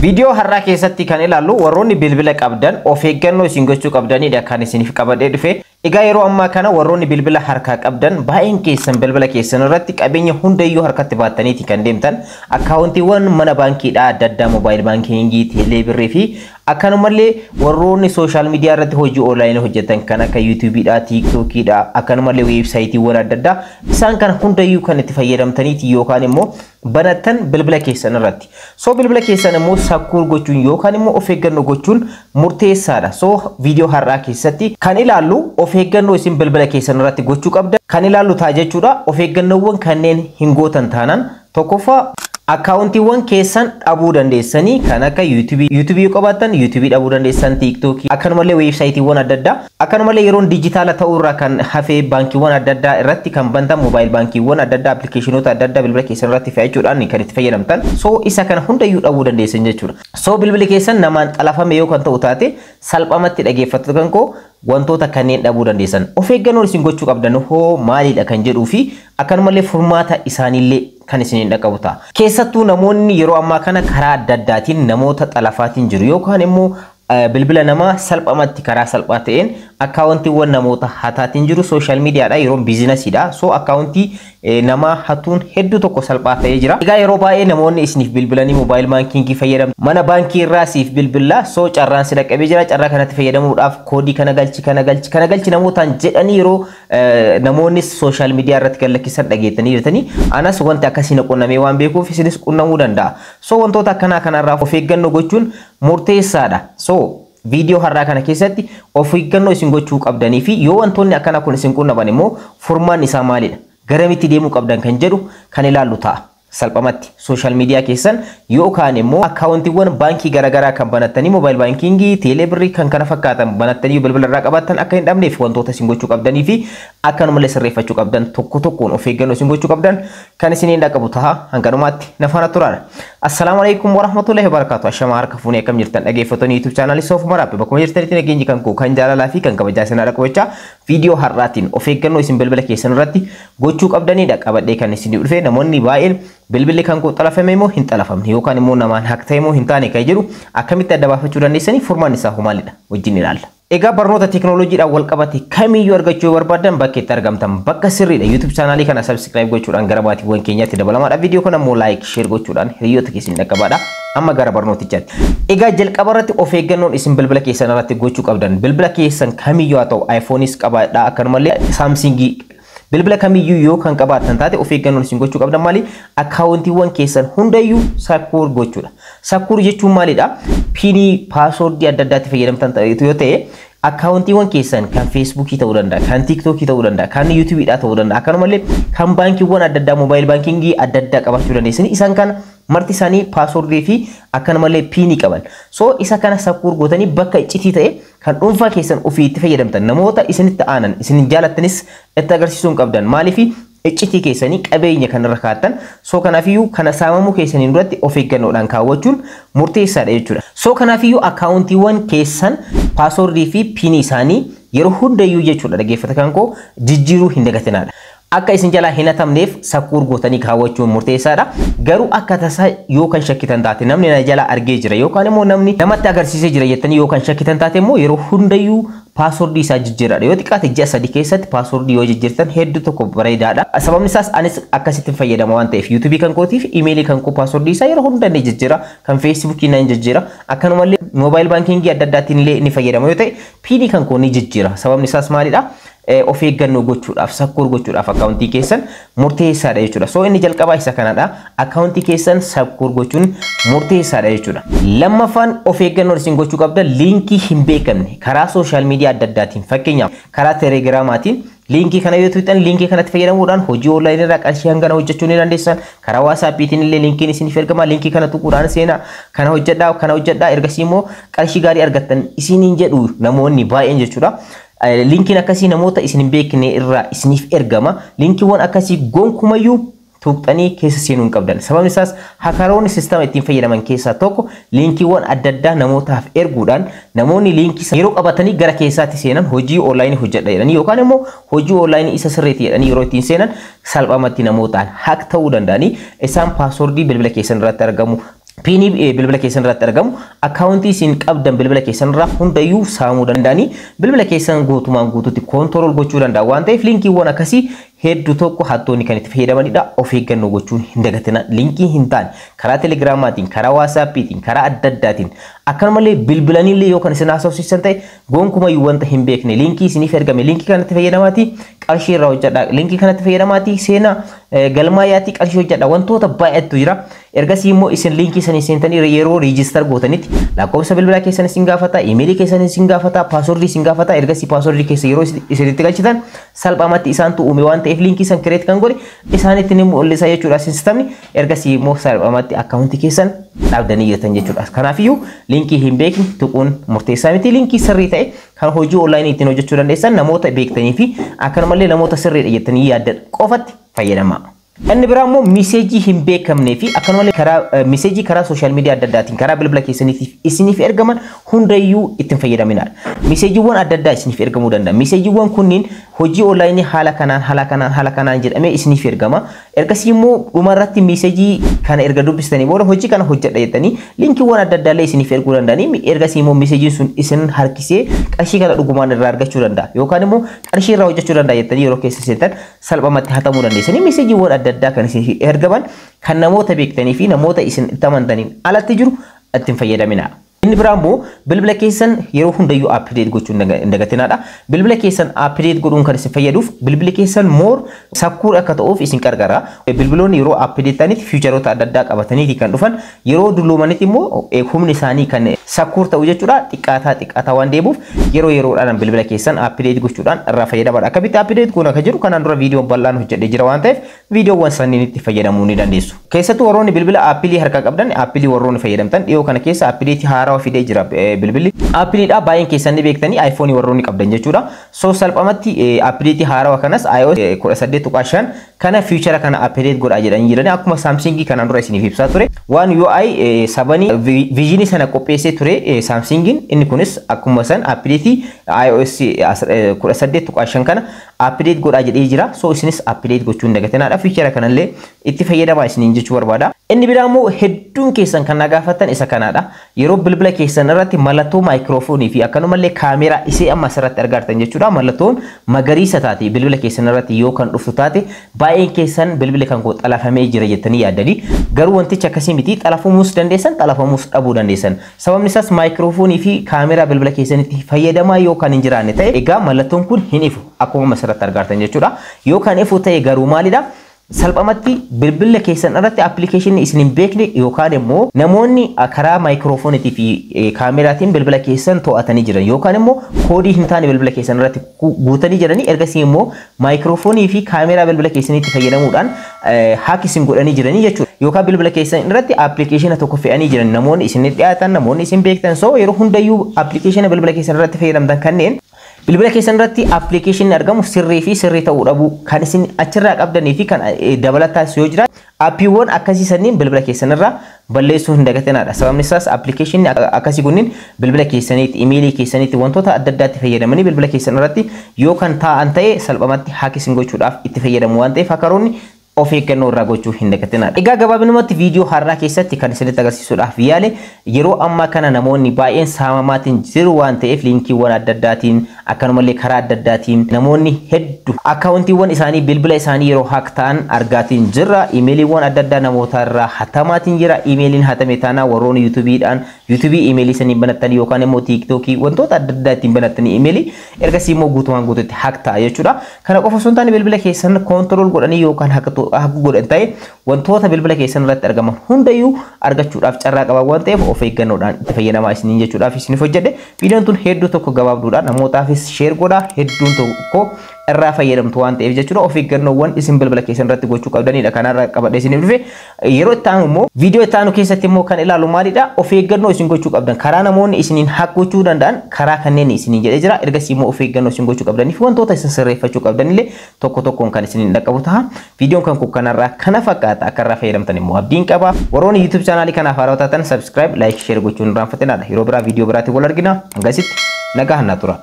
Video har'a keessatti kan ilaallu warroonni bilbila qabdan of eeggannoo isin gochuu qabdanidha kan isiniif qabadee dhufe. Egaa yeroo ammaa kana warroonni bilbila harkaa qabdan baay'een keessan bilbila keessan irratti qabeenya hundayyuu harkatti baattaniiti kan deemtan. Akkaawuntiiwwan mana baankiidhaa adda addaa moobaayil baankingii, teeleebirrii fi akkanumallee warroonni sooshaal miidiyaa irratti hojii onlaayinii hojjetan kan akka yuutuubiidhaa, tiiktokiidhaa, akkanumallee weebsaayitiiwwan adda addaa isaan kana hundayyuu kan itti fayyadamtaniiti yookaan immoo banatan bilbila keessan irratti. So bilbila keessan immoo sakkuur gochuun yookaan immoo of eeggannoo gochuun murteessaadha. So video har'aa keessatti kan ilaallu of eeggannoo isin bilbila keessan irratti gochuu qabda kan ilaallu ta'a jechuudha. Of eeggannoowwan kanneen hin gootan taanaan tokkoffaa akkaawuntiiwwan keessan dhabuu dandeessanii kan akka YouTube qabaatan YouTube dhabuu dandeessan, TikTok akkanumallee weebsaayitiiwwan adda addaa akkanumallee yeroon dijitaala ta'uu irraa kan hafee baankiiwwan adda addaa irratti kan bantan moobaayil baankiiwwan adda addaa appilikeeshinoota adda addaa bilbila keessan irratti fe'achuudhaan kan itti fayyadamtan. So isa kana hundayyuu dhabuu dandeessan jechuudha. So bilbilli keessan namaan xalafame yoo kan ta'u taate salphamatti dhageeffattu kan koo wantoota kanneen dhabuu dandeessan. Of eeggannoo isin gochuu qabdan hoo maalidha kan jedhuu fi akkanumallee furmaata isaaniillee kan isiniin dhaqqabu ta'a. Keessattuu namoonni yeroo ammaa kana karaa adda addaatiin namoota xalafaatiin jiru yookaan immoo bilbila namaa salphamatti karaa salphaa ta'een akkaawuntiiwwan namoota hataatiin jiru sooshaal miidiyaadha yeroo biizinasiidha. So akkaawuntii namaa hatuun hedduu tokko salphaa ta'ee jira. Egaa yeroo baay'ee namoonni isiniif bilbilanii moobaayil baankingii fayyadamu mana baankii irraa siif bilbila. So carraan si dhaqqabee jira. Carraa kanatti fayyadamuudhaaf koodii kana galchi namootaan jedhanii yeroo namoonni sooshaal miidiyaa irratti gallakkisan dhageettanii jirtanii anas wanti akkasii na qunnamee waan beekuuf isinis qunnamuu danda'a. So wantoota akkanaa kanarraa of eeggannoo gochuun murteessaadha. So video har'aa kana keessatti of eeggannoo isin gochuu qabdanii fi yoo wantoonni akkana kun isin qunnaman immoo furmaan isaa maalidha? Garamitti deemuu qabdan kan jedhu kan ilaallu ta'a. Salphamatti sooshaal miidiyaa keessan yookaan immoo akkaawuntiiwwan baankii garaagaraa kan banattanii moobaayil baankingii, teeleebirrii kan kana fakkaatan banattanii bilbila irraa qabaatan akka hin dhabneef wantoota isin gochuu qabdanii fi akkanumallee sirreeffachuu qabdan tokko tokkoon of eeggannoo isin gochuu qabdan kan isiniin dhaqqabu ta'a. Hanganumaatti nafaana turaadha. Assalamu alaikum warahmatullahi wabarakatuh. Ashama harka fuunee akkam jirtan dhaggeeffattoonni YouTube channel Soof Maraabbi bakkuma jirtanitti nageenyi kan koo kan jaalalaa fi kan kabajaa isin dhaqqabachaa video har'aatiin of eeggannoo isin bilbila keessan irratti gochuu qabdanidha qabadhee kan isin dhufe. Namoonni baay'een bilbilli kan koo xalafame immoo hin xalafamne yookaan immoo namaan hakta'e immoo hin taane kan jedhu akkamitti adda baafachuu dandeessanii furmaan isaa maalidha wajjin ilaalla. Egaa barnoota teekinooloojiidhaan wal qabate kamiyyuu argachuu barbaadan bakka itti argamtan bakka sirriidha. YouTube channel kana subscribe gochuudhaan gara maatiiwwan keenyaatti dabalamaadha. Video kana immoo like share gochuudhaan hiriyoota keessan dhaqqabaadha. Amma gara barnootichaatti. Egaa jalqaba irratti of eeggannoon isin bilbila keessan irratti gochuu qabdan bilbila keessan kamiyyuu haa ta'u iPhoneis qabaadha akkanumallee Samsungii bilbila kamiyyuu yoo kan qabaatan taate of eeggannoon isin gochuu qabdan maali? Akkaawuntiiwwan keessan hundayyuu sakkuur gochuudha. Sakkuur jechuun maalidha? Pinii paaswoordii adda addaatti fayyadamtan yoo ta'e akkaawuntiiwwan keessan kan Facebookii ta'uu danda'a, kan TikTokii ta'uu danda'a, kan YouTubeidhaa ta'uu danda'a. Akkanumallee kan baankiiwwan adda addaa moobaayil baankingii adda addaa qabaachuu dandeessanii isaan kana marti isaanii paaswoordii fi akkanumallee pinii qaban. So isa kana sakkuur gootanii bakka iccitii ta'e kan dhuunfaa keessan ofii itti fayyadamtan namoota isinitti aanan isin jaalattanis itti agarsiisuu qabdan. Maaliif iccitii keessanii qabeenya kanarra kaa'attan. So kanaafiyyuu kana saamamuu keessaniin duratti of eeggannoodhaan kaawwachuun murteessaadha jechuudha. So kanaafiyyuu akkaawuntiiwwan keessan paaswoordii fi pinii isaanii yeroo hundayyuu jechuudha dhaggeeffata kan koo jijjiiruu hin dagatinaadha. Akka isin jalaa hin hatamneef sakkuur gootanii kaawwachuun murteessaadha. Garuu akka tasaa yoo kan shakkitan taate namni na jalaa argee jira yookaan immoo namni namatti agarsiisee jira jettanii yoo kan shakkitan taate immoo yeroo hundayyuu paaswoordii isaa jijjiiradha. Yoo xiqqaate ji'a 3 keessatti paaswoordii yoo jijjiirtan hedduu tokko bareedaadha. Sababni isaas anis akkasitti fayyadama waan ta'eef YouTube kan kootiif emailii kan koo paaswoordii isaa yeroo hunda ni jijjiira, kan Facebookii ni jijjiira. Akkanumallee moobaayil baankingii adda addaatiin illee ni fayyadama yoo ta'e pinii kan koo ni jijjiira. Sababni isaas maalidha? Of eeggannoo gochuudhaaf sakkuur gochuudhaaf akkaawuntii keessan murteessaadha jechuudha. So inni jalqabaa isa kanadha. Akkaawuntii keessan sakkuur gochuun murteessaadha jechuudha. Lammaffaan of eeggannoo isin gochuu qabdan liinkii hin beekamne karaa sooshaal miidiyaa adda addaatiin fakkeenyaaf karaa telegiraamaatiin liinkii kana yoo tuutan liinkii kanatti fayyadamuudhaan hojii onlaayinii irraa qarshii hangana hojjechuu ni dandeessan. Karaa WhatsAppiitiin illee liinkiin isiniif ergama. Liinkii kana tuquudhaan seenaa kana hojjedhaa ergasii immoo qarshii gaarii argattan isiniin jedhu namoonni baay'een jechuudha. Linkiin akkasii namoota isin hin beekne irraa isiniif ergama. Linkiiwwan akkasii gonkumayyuu tuqxanii keessa seenuu hin qabdan. Sababni isaas hakaroonni siistama ittiin fayyadaman keessaa tokko linkiiwwan adda addaa namootaaf erguudhaan namoonni linkii yeroo qabatanii gara keessaatti seenan hojii onlaayinii hojjedha jedhanii yookaan immoo hojii onlaayinii isa sirreetti jedhanii yeroo ittiin seenan salphamatti namootaan hak ta'uu danda'anii isaan paaswoordii bilbila keessan irratti argamu piinii bilbila keessan irratti argamu akkaawuntii isin qabdan bilbila keessan irraa hundayyuu saamuu danda'anii bilbila keessan guutumaan guutuutti koontirool gochuu danda'a waan ta'eef linkiiwwan akkasii hedduu tokko hattoonni kan itti fayyadamanidha. Of eeggannoo gochuun hin dagatina. Linkii hin taane karaa telegiraamaatiin, karaa waasaappiitiin, karaa adda addaatiin akkanumallee bilbilanillee yoo kan isin haasofsiisan ta'e gonkumayyuu wanta hin beekne linkii isiniif ergame linkii kanatti fayyadamaatii qarshii irraa hojjedha. Linkii kanatti fayyadamaatii seenaa galmaayaatii qarshii hojjedha. Wantoota baay'eetu jira. Ergasii immoo isin linkii sana seentanii yeroo reejistar gootanitti lakkoofsa bilbilaa keessan isin gaafata, iimeelii keessan isin gaafata, paaswordii isin gaafata. Ergasii paaswordii keessa yeroo isinitti galchitan salphaamatti isaantu uume waan ta'eef linkii san kireet kan godhe isaanitti ni mul'isa jechuudha sistamni. Ergasii immoo salphaamatti akkaawuntii keessan dhaabdanii jirtan jechuudha. Kanaafiyyuu linkii hin beekne tuquun murteessaa miti. Linkii sirrii ta'e kan hojii onlaayinii ittiin hojjechuu dandeessan namoota beektanii fi akkanumallee namoota sirriidha jettanii yaaddan qofatti fayyadamaa. Inni biraa immoo meeseejii hin beekamnee fi akkanumallee karaa meeseejii karaa sooshaal miidiyaa adda addaatiin karaa bilbila keessaniitiif isiniif ergaman hundayyuu ittiin fayyadaminaa. Meeseejiiwwan adda addaa isiniif ergamuu danda'a. Meeseejiiwwan kunniin hojii onlaayinii haala kanaan jedhamee isiniif ergama. Ergasii immoo dhumarratti meeseejii kana erga dubbistanii booda hojii kana hojjedha jettanii linkiiwwan adda addaallee isiniif erguu danda'anii ergasii immoo meeseejiin sun isin harkisee qarshii kana dhugumaan irraa argachuu danda'a yookaan immoo qarshii irraa hojjechuu danda'a jettanii yeroo keessa seentan salphaamatti hatamuu dandeessanii meeseejiiwwan adda addaa kan isin ergaman kan namoota beektanii fi namoota isin itti amantaniin alatti jiru ittiin fayyadaminaa. Inni biraa immoo bilbila keessan yeroo hundayyuu update gochuun hin dagatinaadha. Bilbila keessan update godhuun kan isin fayyaduuf bilbili keessan more secure akka ta'uuf isin gargaara. Bilbiloonni yeroo update ta'anitti fiicharoota adda addaa qabatanii kan dhufan yeroo dulloomanitti immoo humni isaanii kan secure ta'u jechuudha. Xiqqaataa waan deemuuf yeroo yeroodhaan bilbila keessan update gochuudhaan irraa fayyadamaa. Akkamitti update goona akka jiru kanaan dura viidiyoo bal'aan hojjedhee jira waan ta'eef viidiyoowwan sanniin itti fayyadamuu ni dandeessu. Keessattuu warroonni bilbila Apple harkaa qabdan Apple warroonni fayyadamtan dhiyoo kana keessa update haaraa fidee jira bilbilli. Appleedha baay'een keessan ni beektanii iPhone warroonni qabdan jechuudha. So salphamatti update haaraa kanas iOS 18.5 kana feature kana update godhaa jedhanii jirani akkuma Samsung kanaan dura isiniif ibsaa ture. One UI 7 vision sana qopheessee ture Samsung inni kunis akkuma san update iOS 18.5 kana update godhaa jedhee jira. So isinis update gochuun dagatinaadha. Feature kanallee itti fayyadamaa isiniin jechuu barbaada. Inni biraa immoo hedduun keessan kan nagaafatan isa kanaadha. Yeroo bilbila keessan irratti mallattoo maayikiroofoonii fi akkanumallee kaameraa isee amma asirratti argartan jechuudha. Mallattoon magariisa taate bilbila keessan irratti yoo kan dhuftu taate baay'een keessan bilbila kan koo xalafamee jira jettanii yaaddanii garuu wantichi akkasii miti xalafamuus dandeessan xalafamuus dhabuu dandeessan. Sababni isaas maayikiroofoonii fi kaameraa bilbila keessanitti fayyadamaa yoo kan hin jiraanne ta'e egaa mallattoon kun hin ifu akkuma asirratti argartan jechuudha. Yoo kan ifu ta'e garuu maalidha? Salphamatti bilbila keessan irratti appilikeeshinii isin hin beekne yookaan immoo namoonni karaa maayikiroofooniitii fi kaameraatiin bilbila keessan to'atanii jiran yookaan immoo koodii hin taane bilbila keessan irratti guutanii jiranii ergasii immoo maayikiroofoonii fi kaameraa bilbila keessaniitti fayyadamuudhaan haak isin godhanii jiranii jechuudha. Yookaan bilbila keessan irratti appilikeeshina tokko fe'anii jiran namoonni isin dhiyaatan namoonni isin beektan so yeroo hundayyuu appilikeeshina bilbila keessan irratti fayyadamtan kanneen bilbila keessan irratti appilikeeshinni argamu sirrii fi sirrii ta'uu dhabu kan isin achirraa qabdanii fi kan dabalataas yoo jira appiiwwan akkasii sanniin bilbila keessan irraa balleessuu hin dagatinaadha. Sababni isaas appilikeeshinni akkasii kunniin bilbila keessaniitti imeelii keessaniitti wantoota adda addaatti fayyadamanii bilbila keessan irratti yoo kan taa'an ta'e salphamatti haak isin gochuudhaaf itti fayyadamu waan ta'eef hakaroonni of eeggannoo irraa gochuu hin dagatinaadha. Egaa gabaabinumatti viidiyoo har'aa keessatti kan isinitti agarsiisuudhaaf yaale yeroo ammaa kana namoonni baay'een saamamaatiin jiru waan ta'eef linkiiwwan adda addaatiin akkanumallee karaa adda addaatiin namoonni hedduu akkaawuntiiwwan isaanii bilbila isaanii yeroo haak ta'an argaatiin jirra. Imeeliiwwan adda addaa namoota irraa hatamaatiin jira. Imeeliin hatame taanaa warroonni yuutuubii imeelii saniin banatanii yookaan immoo tiiktookii wantoota adda addaa ittiin banatanii imeelii ergasii immoo guutumaan guutuutti haak ta'a jechuudha. Kana qofa osoo hin taane bilbila keessan koontirool godhanii yookaan haak godhan ta'e wantoota bilbila keessan irratti argaman hundayyuu argachuudhaaf carraa qaban waan ta'eef of eeggannoodhaan itti fayyadamaa isiniin jechuudhaaf isiniif hojjedhe. Viidiyoon tun hedduu tokko gabaabduudha namootaafis sheer godhaa hedduun tokko irraa fayyadamtu waan ta'eef jechuudha. Of eeggannoowwan isin bilbila keessan irratti gochuu qabdanidha. Kanarraa qabadhee isiniif dhufe yeroo itti aanu immoo viidiyoo itti aanu keessatti immoo kan ilaalu maalidha? Of eeggannoo isin gochuu qabdan karaa namoonni isiniin haak gochuu danda'an karaa kanneen isiniin jedhee jira. Ergasii immoo of eeggannoo isin gochuu qabdaniif wantoota isin sirreeffachuu qabdanillee tokko tokkoon kan isiniin dhaqqabu ta'a. Viidiyoon kan kun kanarraa kana fakkaata akka irraa fayyadamtan immoo abdiin qaba. Warroonni YouTube chaanaalii kanaaf haaraa taatan subscribe, like, share gochuun irraanfatinadha. Yeroo biraa viidiyoo biraatiin wal argina. Hangasitti nagaa hannaa tura.